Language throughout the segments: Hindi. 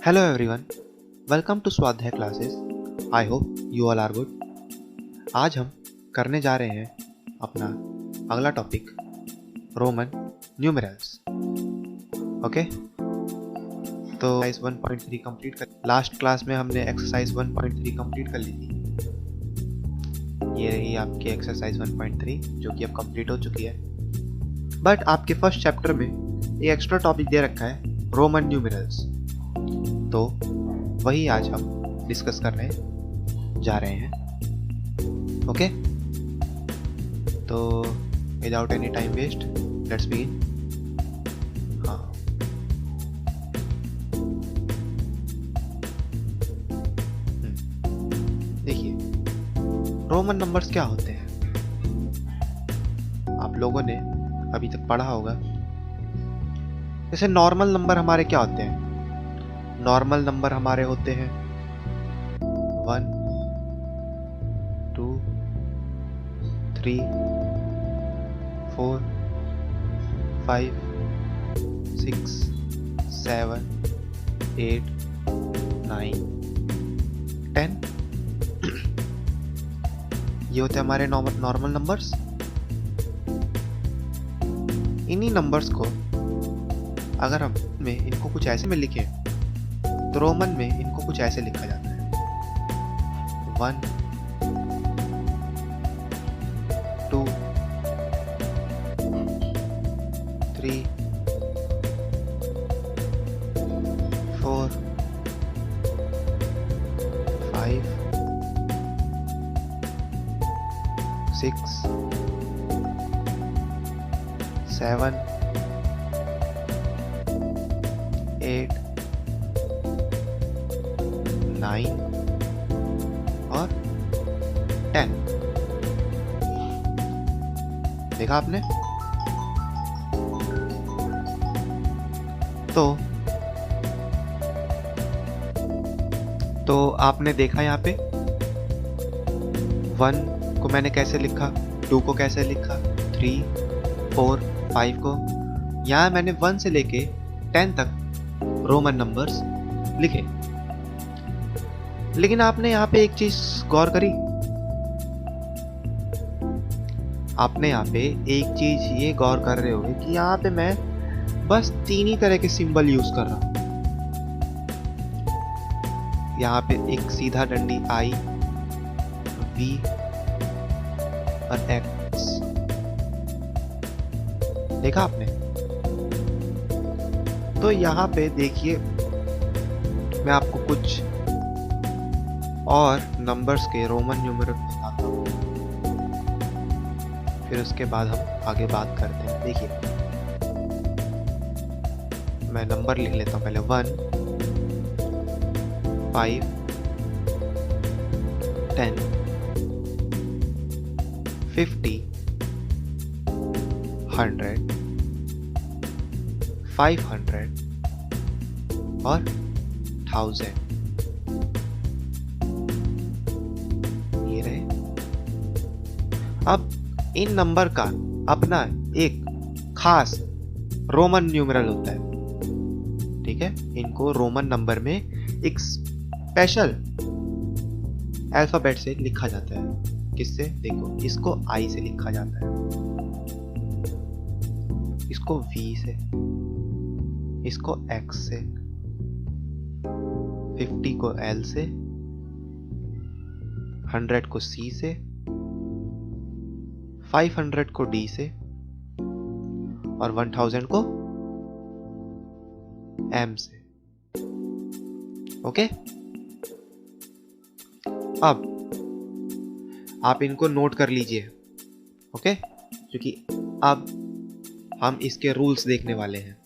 Hello everyone, welcome to Swadhyay classes. I hope you all are good. आज हम करने जा रहे हैं अपना अगला टॉपिक रोमन न्यूमेरल्स। ओके, तो एक्सरसाइज 1.3 कंप्लीट कर, लास्ट क्लास में हमने एक्सरसाइज 1.3 कंप्लीट कर ली थी। ये रही आपकी एक्सरसाइज 1.3 जो कि अब कंप्लीट हो चुकी है। बट आपके फर्स्ट चैप्टर में एक एक्स्ट्रा टॉपिक दे रखा है रोमन न्यूमेरल्स, तो वही आज हम डिस्कस करने जा रहे हैं। ओके, तो without any time waste let's begin. हाँ, देखिए रोमन नंबर्स क्या होते हैं, आप लोगों ने अभी तक पढ़ा होगा। जैसे नॉर्मल नंबर हमारे क्या होते हैं? नॉर्मल नंबर हमारे होते हैं 1 2 3 4 5 6 7 8 9 10। ये होते हैं हमारे नॉर्मल नंबर्स। इन्हीं नंबर्स को अगर हम इनको कुछ ऐसे में लिखें तो रोमन में इनको कुछ ऐसे लिखा जाता है 1 2 3 4 5 6 7 8 9 और 10। देखा आपने? तो आपने देखा यहाँ पे 1 को मैंने कैसे लिखा, 2 को कैसे लिखा, 3 4 5 को। यहाँ मैंने 1 से लेके 10 तक रोमन नंबर्स लिखे। लेकिन आपने यहाँ पे एक चीज गौर करी, आपने यहाँ पे एक चीज ये गौर कर रहे होगे कि यहाँ पे मैं बस 3 ही तरह के सिंबल यूज कर रहा हूं। यहाँ पे एक सीधा डंडी I, V और X। देखा आपने? तो यहाँ पे देखिए, मैं आपको कुछ और नंबर्स के रोमन न्यूमेरल बताता हूँ, फिर उसके बाद हम आगे बात करते हैं। देखिए, मैं नंबर लिख लेता हूँ पहले 1 5 10 50 100 500 और 1000। ये रहे। अब इन नंबर का अपना एक खास रोमन न्यूमेरल होता है, ठीक है? इनको रोमन नंबर में एक स्पेशल अल्फाबेट से लिखा जाता है। किससे? देखो, इसको I से लिखा जाता है, इसको V से, इसको X से, 50 को L से, 100 को C से, 500 को D से और 1000 को M से। ओके, अब आप इनको नोट कर लीजिए। ओके, क्योंकि अब हम इसके रूल्स देखने वाले हैं।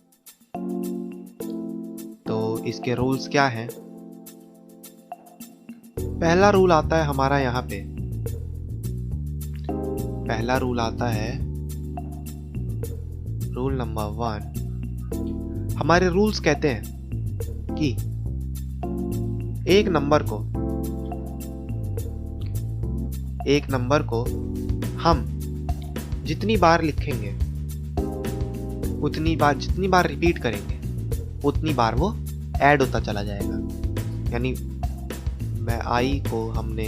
तो इसके रूल्स क्या हैं? पहला रूल आता है हमारा यहाँ पे, पहला रूल आता है रूल नंबर 1। हमारे रूल्स कहते हैं कि एक नंबर को हम जितनी बार लिखेंगे, जितनी बार रिपीट करेंगे, उतनी बार वो ऐड होता चला जाएगा। यानी मैं आई को हमने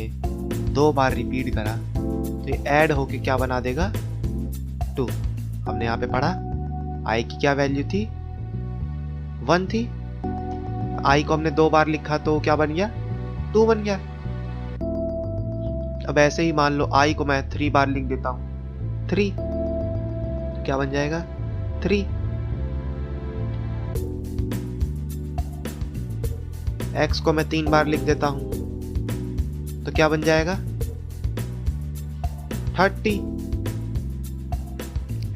2 बार रिपीट करा तो ये ऐड होके क्या बना देगा 2। हमने यहाँ पे पढ़ा आई की क्या वैल्यू थी 1 थी, आई को हमने 2 बार लिखा तो क्या बन गया 2 बन गया। अब ऐसे ही मान लो आई को मैं 3 बार लिख देता हूं 3, तो क्या बन जाएगा 3। एक्स को मैं 3 बार लिख देता हूं तो क्या बन जाएगा 30।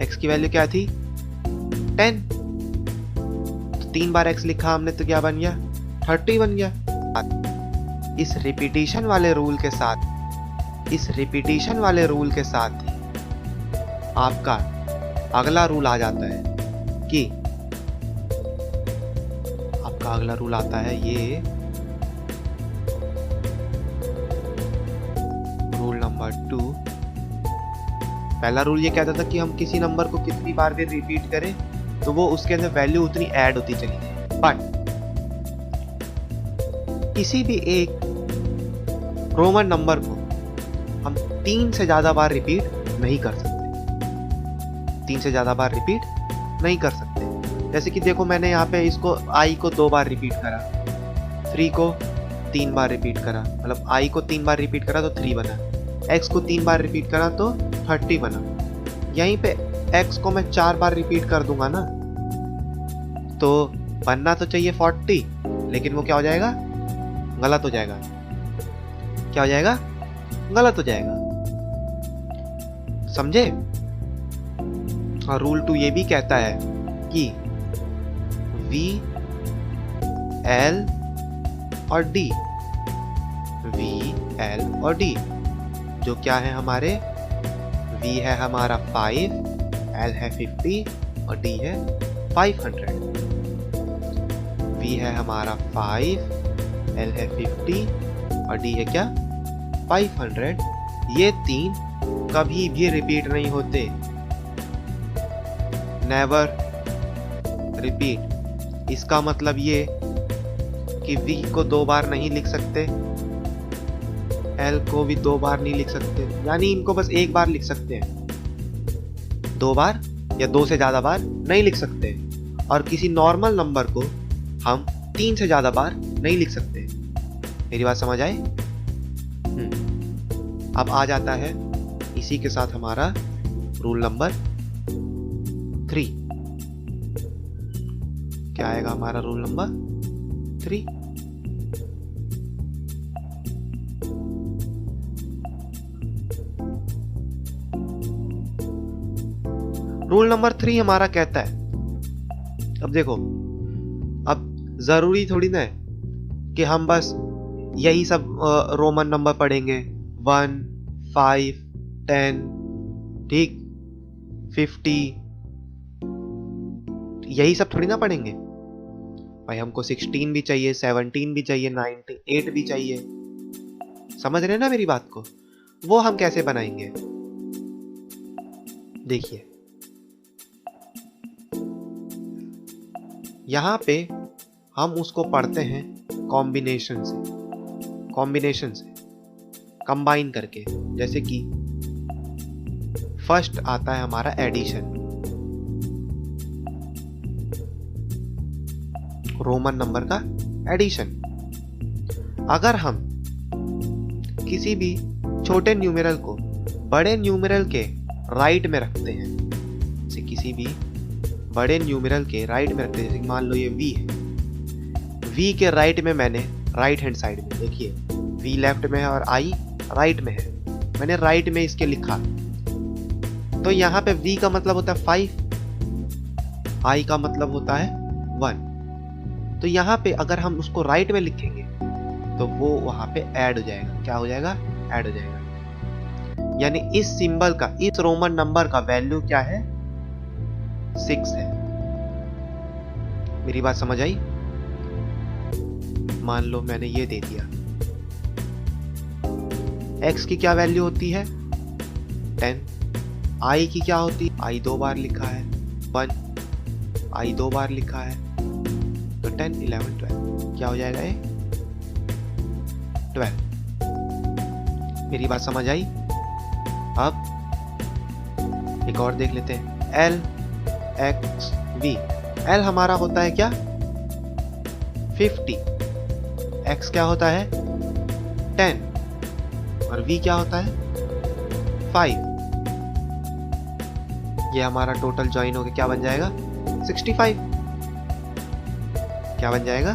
एक्स की वैल्यू क्या थी 10, तो 3 बार एक्स लिखा हमने तो क्या बन गया 30 बन गया। इस रिपीटिशन वाले रूल के साथ ही आपका अगला रूल आ जाता है कि आपका अगला रूल आता है ये रूल नंबर 2। पहला रूल ये कहता था कि हम किसी नंबर को कितनी बार भी रिपीट करें तो वो उसके अंदर वैल्यू उतनी ऐड होती चली जाए, बट किसी भी एक रोमन नंबर को हम 3 से ज्यादा बार रिपीट नहीं कर सकते। 3 से ज्यादा बार रिपीट नहीं कर सकते। जैसे कि देखो मैंने यहाँ पे इसको आई को 2 बार रिपीट करा, 3 को 3 बार रिपीट करा, मतलब आई को 3 बार रिपीट करा तो 3 बना, एक्स को 3 बार रिपीट करा तो 30 बना। यहीं पे एक्स को मैं 4 बार रिपीट कर दूंगा ना तो बनना तो चाहिए 40, लेकिन वो क्या हो जाएगा गलत हो जाएगा। क्या हो जाएगा गलत हो जाएगा, समझे। और रूल 2 ये भी कहता है कि V, L और D, V, L और D जो क्या है हमारे V है हमारा 5, L है 50 और D है 500। V है हमारा 5, L है 50 और D है क्या 500। ये 3 कभी भी रिपीट नहीं होते, नेवर रिपीट। इसका मतलब ये कि V को 2 बार नहीं लिख सकते, L को भी 2 बार नहीं लिख सकते, यानी इनको बस 1 बार लिख सकते हैं, 2 बार या 2 से ज्यादा बार नहीं लिख सकते। और किसी नॉर्मल नंबर को हम 3 से ज्यादा बार नहीं लिख सकते। मेरी बात समझ आई? अब आ जाता है इसी के साथ हमारा रूल नंबर 3। क्या आएगा हमारा रूल नंबर 3? रूल नंबर 3 हमारा कहता है, अब देखो, अब जरूरी थोड़ी ना है कि हम बस यही सब रोमन नंबर पढ़ेंगे 1, 5, 10, ठीक, 50, यही सब थोड़ी ना पढ़ेंगे भाई। हमको 16 भी चाहिए, 17 भी चाहिए, 98 भी चाहिए। समझ रहे हैं ना मेरी बात को? वो हम कैसे बनाएंगे देखिए, यहां पे हम उसको पढ़ते हैं कॉम्बिनेशन से, कंबाइन करके। जैसे कि फर्स्ट आता है हमारा एडिशन, रोमन नंबर का एडिशन। अगर हम किसी भी छोटे न्यूमेरल को बड़े न्यूमेरल के राइट में रखते हैं, जैसे किसी भी बड़े न्यूमेरल के राइट में रखते हैं, जैसे मान लो ये V है, V के राइट में मैंने राइट हैंड साइड में देखिए V लेफ्ट में है और I राइट में है, मैंने राइट में इसके लिखा, तो यहाँ पे V का मतलब होता है 5, I का मतलब होता है 1। तो यहाँ पे अगर हम उसको राइट में लिखेंगे तो वो वहां पे ऐड हो जाएगा। क्या हो जाएगा? ऐड हो जाएगा। यानी इस सिंबल का, इस रोमन नंबर का वैल्यू क्या है? 6 है। मेरी बात समझ आई? मान लो मैंने ये दे दिया, x की क्या वैल्यू होती है 10, i की क्या होती है, i 2 बार लिखा है 1, i 2 बार लिखा है तो 9 10 11 12 क्या हो जाएगा ये 12। मेरी बात समझ आई? अब एक और देख लेते हैं, L X V। L हमारा होता है क्या 50, X क्या होता है 10 और V क्या होता है 5। ये हमारा टोटल ज्वाइन होकर क्या बन जाएगा 65। क्या बन जाएगा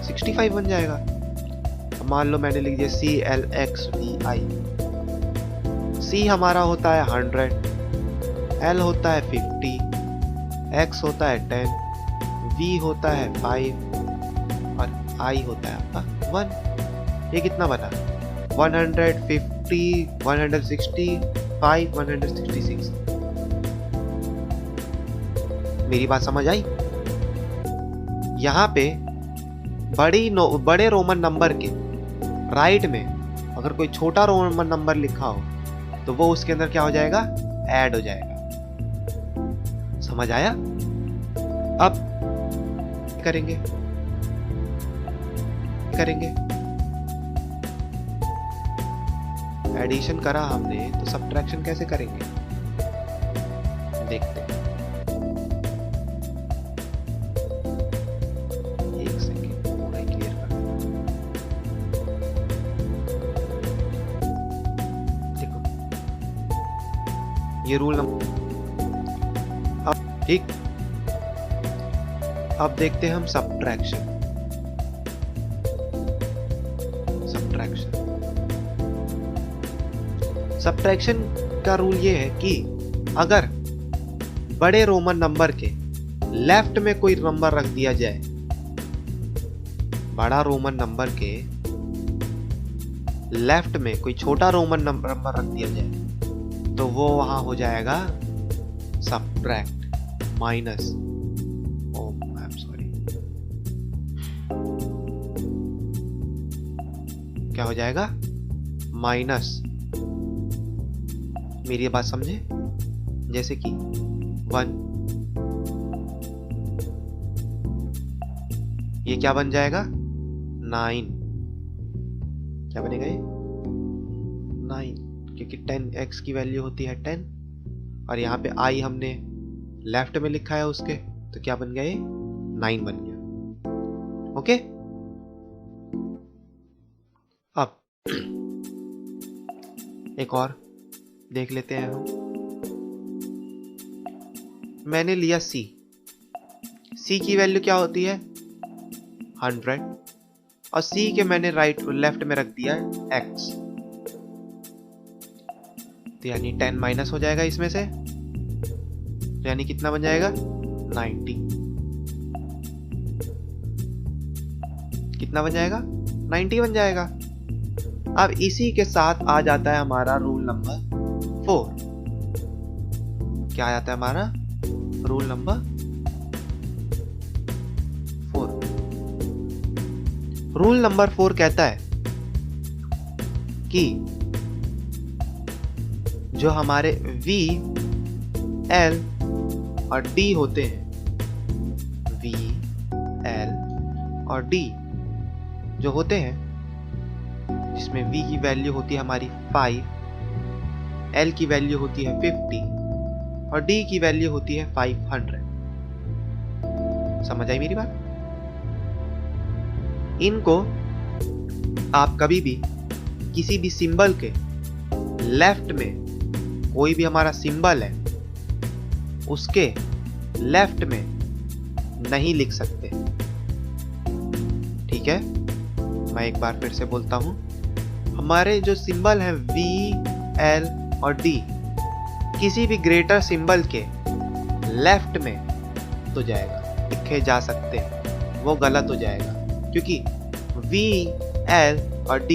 65 बन जाएगा। अब मान लो मैंने लिख दिया CLXVI। C हमारा होता है 100, L होता है 50, X होता है 10, V होता है 5 और I होता है आपका 1। ये कितना बना 150, 165, 166। मेरी बात समझ आई? यहाँ पे बड़े रोमन नंबर के राइट में अगर कोई छोटा रोमन नंबर लिखा हो तो वो उसके अंदर क्या हो जाएगा ऐड हो जाएगा। समझ आया? अब करेंगे एडिशन करा हमने तो सब्ट्रैक्शन कैसे करेंगे देखते हैं। एक सेकेंड पूरा क्लियर कर देखो ये रूल नंबर। अब ठीक, अब देखते हैं हम सब्ट्रैक्शन। सब्ट्रैक्शन का रूल ये है कि अगर बड़े रोमन नंबर के लेफ्ट में कोई नंबर रख दिया जाए, बड़ा रोमन नंबर के लेफ्ट में कोई छोटा रोमन नंबर रख दिया जाए तो वो वहां हो जाएगा subtract minus. I am sorry, क्या हो जाएगा माइनस। मेरी बात समझे? जैसे कि 1 ये क्या बन जाएगा 9। क्या बनेगा ये 9, क्योंकि 10x की वैल्यू होती है 10 और यहाँ पे i हमने लेफ्ट में लिखा है उसके, तो क्या बन गया ये 9 बन गया। ओके, अब एक और देख लेते हैं हम। मैंने लिया C की वैल्यू क्या होती है 100 और C के मैंने लेफ्ट में रख दिया X, तो यानी 10 माइनस हो जाएगा इसमें से, तो यानी कितना बन जाएगा 90। कितना बन जाएगा 90 बन जाएगा। अब इसी के साथ आ जाता है हमारा रूल नंबर 4। क्या आ जाता है हमारा रूल नंबर 4? रूल नंबर 4 कहता है कि जो हमारे V, L और D होते हैं, V, L और D जो होते हैं, जिसमें V की वैल्यू होती है हमारी 5, L की वैल्यू होती है 50 और D की वैल्यू होती है 500। समझ आई मेरी बात? इनको आप कभी भी किसी भी सिंबल के लेफ्ट में, कोई भी हमारा सिंबल है उसके लेफ्ट में नहीं लिख सकते। ठीक है, मैं एक बार फिर से बोलता हूं, हमारे जो सिंबल है V, L और D किसी भी ग्रेटर सिंबल के लेफ्ट में तो जाएगा, लिखे जा सकते हैं, वो गलत हो जाएगा, क्योंकि V, L और D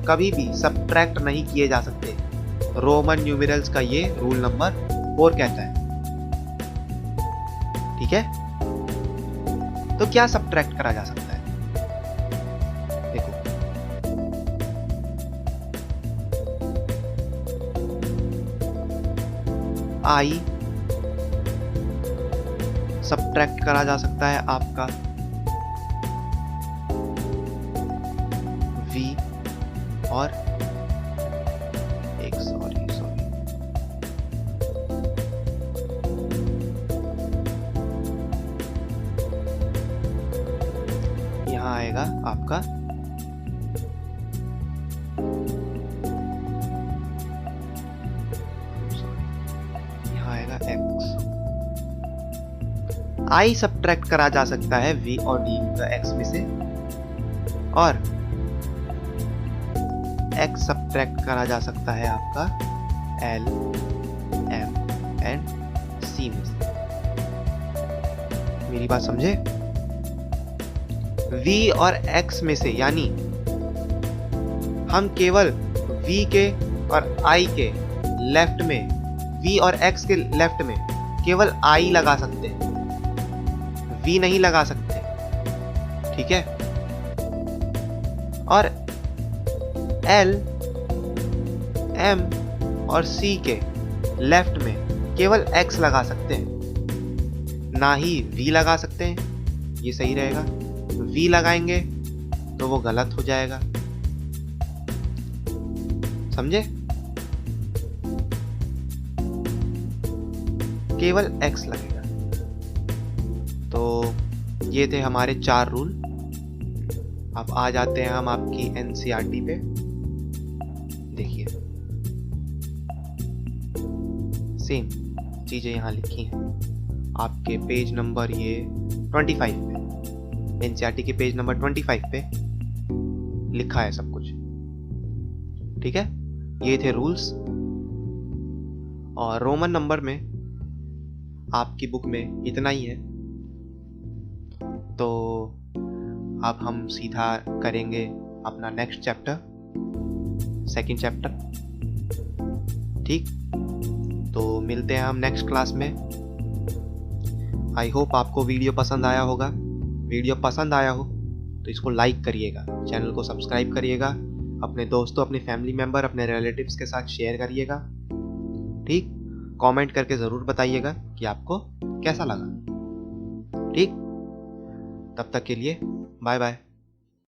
कभी भी सब्ट्रैक्ट नहीं किए जा सकते। रोमन न्यूमेरल्स का ये रूल नंबर 4 कहता है। ठीक है, तो क्या सब्ट्रैक्ट करा जा सकता है? देखो, I सब्ट्रैक्ट करा जा सकता है आपका और एक सॉरी यहाँ आएगा आपका x। i सब्ट्रैक्ट करा जा सकता है v और d का x में से, और x सब्ट्रैक्ट करा जा सकता है आपका l, m एंड c में से। मेरी बात समझे? v और x में से, यानी हम केवल v के और i के लेफ्ट में, v और x के लेफ्ट में केवल i लगा सकते हैं, v नहीं लगा सकते, ठीक है? और l, m और c के लेफ्ट में केवल x लगा सकते हैं, ना ही v लगा सकते हैं। ये सही रहेगा। v लगाएंगे तो वो गलत हो जाएगा, समझे? केवल x लगेगा। तो ये थे हमारे 4 रूल। अब आ जाते हैं हम आपकी NCERT पे। देखिए, सेम चीजें यहाँ लिखी हैं आपके पेज नंबर ये 25 पे, NCERT के पेज नंबर 25 पे लिखा है सब कुछ, ठीक है? ये थे रूल्स। और रोमन नंबर में आपकी बुक में इतना ही है। तो अब हम सीधा करेंगे अपना नेक्स्ट चैप्टर, सेकंड चैप्टर, ठीक? तो मिलते हैं हम नेक्स्ट क्लास में। आई होप आपको वीडियो पसंद आया होगा। वीडियो पसंद आया हो तो इसको लाइक करिएगा, चैनल को सब्सक्राइब करिएगा, अपने दोस्तों, अपने फैमिली मेम्बर, अपने रिलेटिव्स के साथ शेयर करिएगा, ठीक? कमेंट करके ज़रूर बताइएगा कि आपको कैसा लगा, ठीक? तब तक के लिए बाय बाय।